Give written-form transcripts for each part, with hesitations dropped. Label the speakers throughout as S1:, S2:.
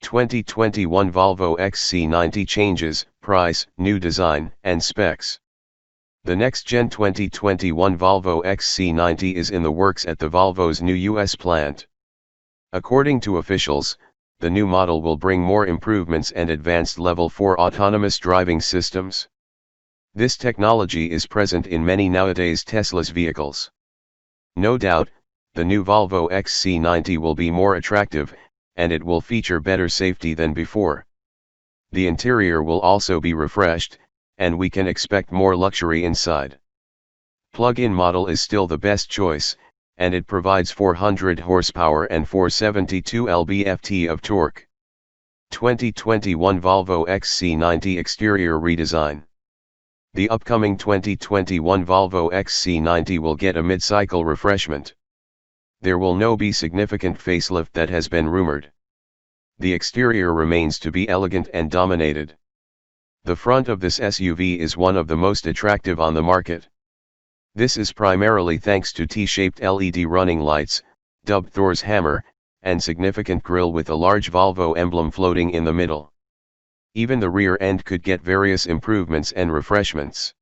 S1: 2021 Volvo XC90 changes, price, new design, and specs. The next-gen 2021 Volvo XC90 is in the works at the Volvo's new US plant. According to officials, the new model will bring more improvements and advanced Level 4 autonomous driving systems. This technology is present in many nowadays Tesla's vehicles. No doubt, the new Volvo XC90 will be more attractive, and it will feature better safety than before. The interior will also be refreshed, and we can expect more luxury inside. Plug-in model is still the best choice, and it provides 400 horsepower and 472 lb-ft of torque. 2021 Volvo XC90 exterior redesign. The upcoming 2021 Volvo XC90 will get a mid-cycle refreshment. There will no be significant facelift that has been rumored. The exterior remains to be elegant and dominated. The front of this SUV is one of the most attractive on the market. This is primarily thanks to T-shaped LED running lights, dubbed Thor's hammer, and significant grille with a large Volvo emblem floating in the middle. Even the rear end could get various improvements and refreshments.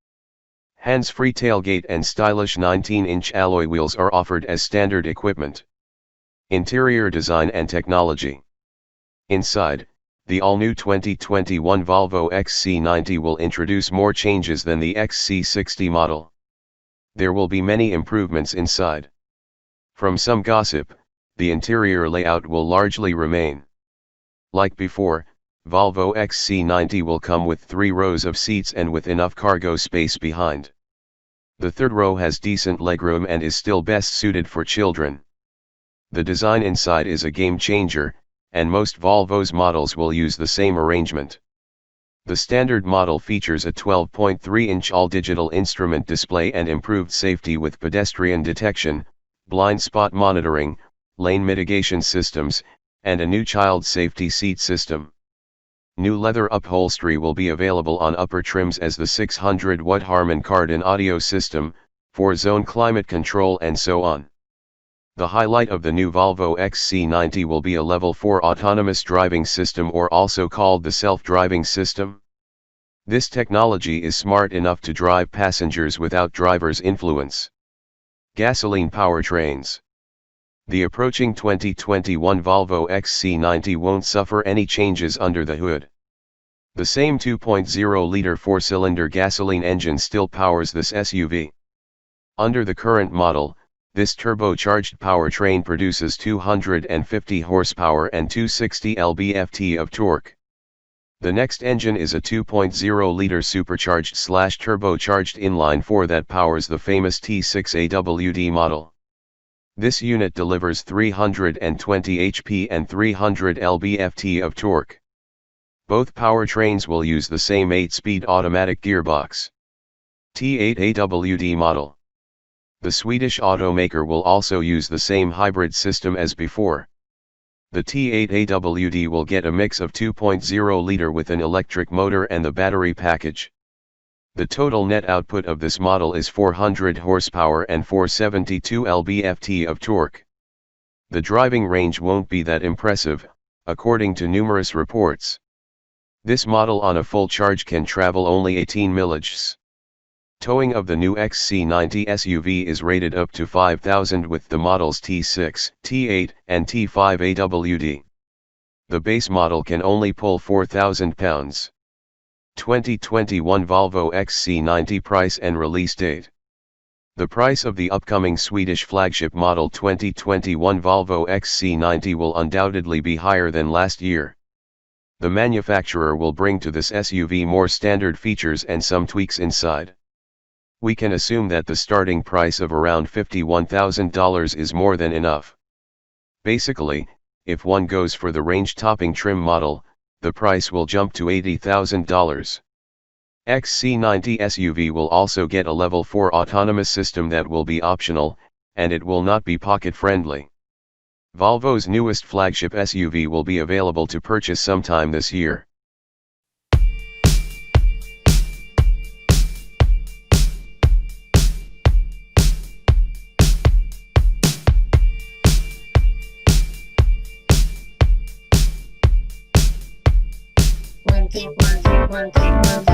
S1: Hands-free tailgate and stylish 19-inch alloy wheels are offered as standard equipment. Interior design and technology. Inside, the all-new 2021 Volvo XC90 will introduce more changes than the XC60 model. There will be many improvements inside. From some gossip, the interior layout will largely remain. Like before, Volvo XC90 will come with 3 rows of seats and with enough cargo space behind. The third row has decent legroom and is still best suited for children. The design inside is a game changer, and most Volvo's models will use the same arrangement. The standard model features a 12.3-inch all-digital instrument display and improved safety with pedestrian detection, blind spot monitoring, lane mitigation systems, and a new child safety seat system. New leather upholstery will be available on upper trims as the 600-watt Harman Kardon audio system, 4-zone climate control and so on. The highlight of the new Volvo XC90 will be a Level 4 autonomous driving system, or also called the self-driving system. This technology is smart enough to drive passengers without driver's influence. Gasoline powertrains. The approaching 2021 Volvo XC90 won't suffer any changes under the hood. The same 2.0-liter 4-cylinder gasoline engine still powers this SUV. Under the current model, this turbocharged powertrain produces 250 horsepower and 260 lb-ft of torque. The next engine is a 2.0-liter supercharged/turbocharged inline-4 that powers the famous T6 AWD model. This unit delivers 320 HP and 300 lb-ft of torque. Both powertrains will use the same 8-speed automatic gearbox. T8 AWD model. The Swedish automaker will also use the same hybrid system as before. The T8 AWD will get a mix of 2.0-liter with an electric motor and the battery package. The total net output of this model is 400 horsepower and 472 lb-ft of torque. The driving range won't be that impressive, according to numerous reports. This model on a full charge can travel only 18 miles. Towing of the new XC90 SUV is rated up to 5,000 with the models T6, T8, and T5 AWD. The base model can only pull 4,000 pounds. 2021 Volvo XC90 price and release date. The price of the upcoming Swedish flagship model 2021 Volvo XC90 will undoubtedly be higher than last year. The manufacturer will bring to this SUV more standard features and some tweaks inside. We can assume that the starting price of around $51,000 is more than enough. Basically, if one goes for the range-topping trim model, the price will jump to $80,000. XC90 SUV will also get a Level 4 autonomous system that will be optional, and it will not be pocket-friendly. Volvo's newest flagship SUV will be available to purchase sometime this year.
S2: take one, take one, take one.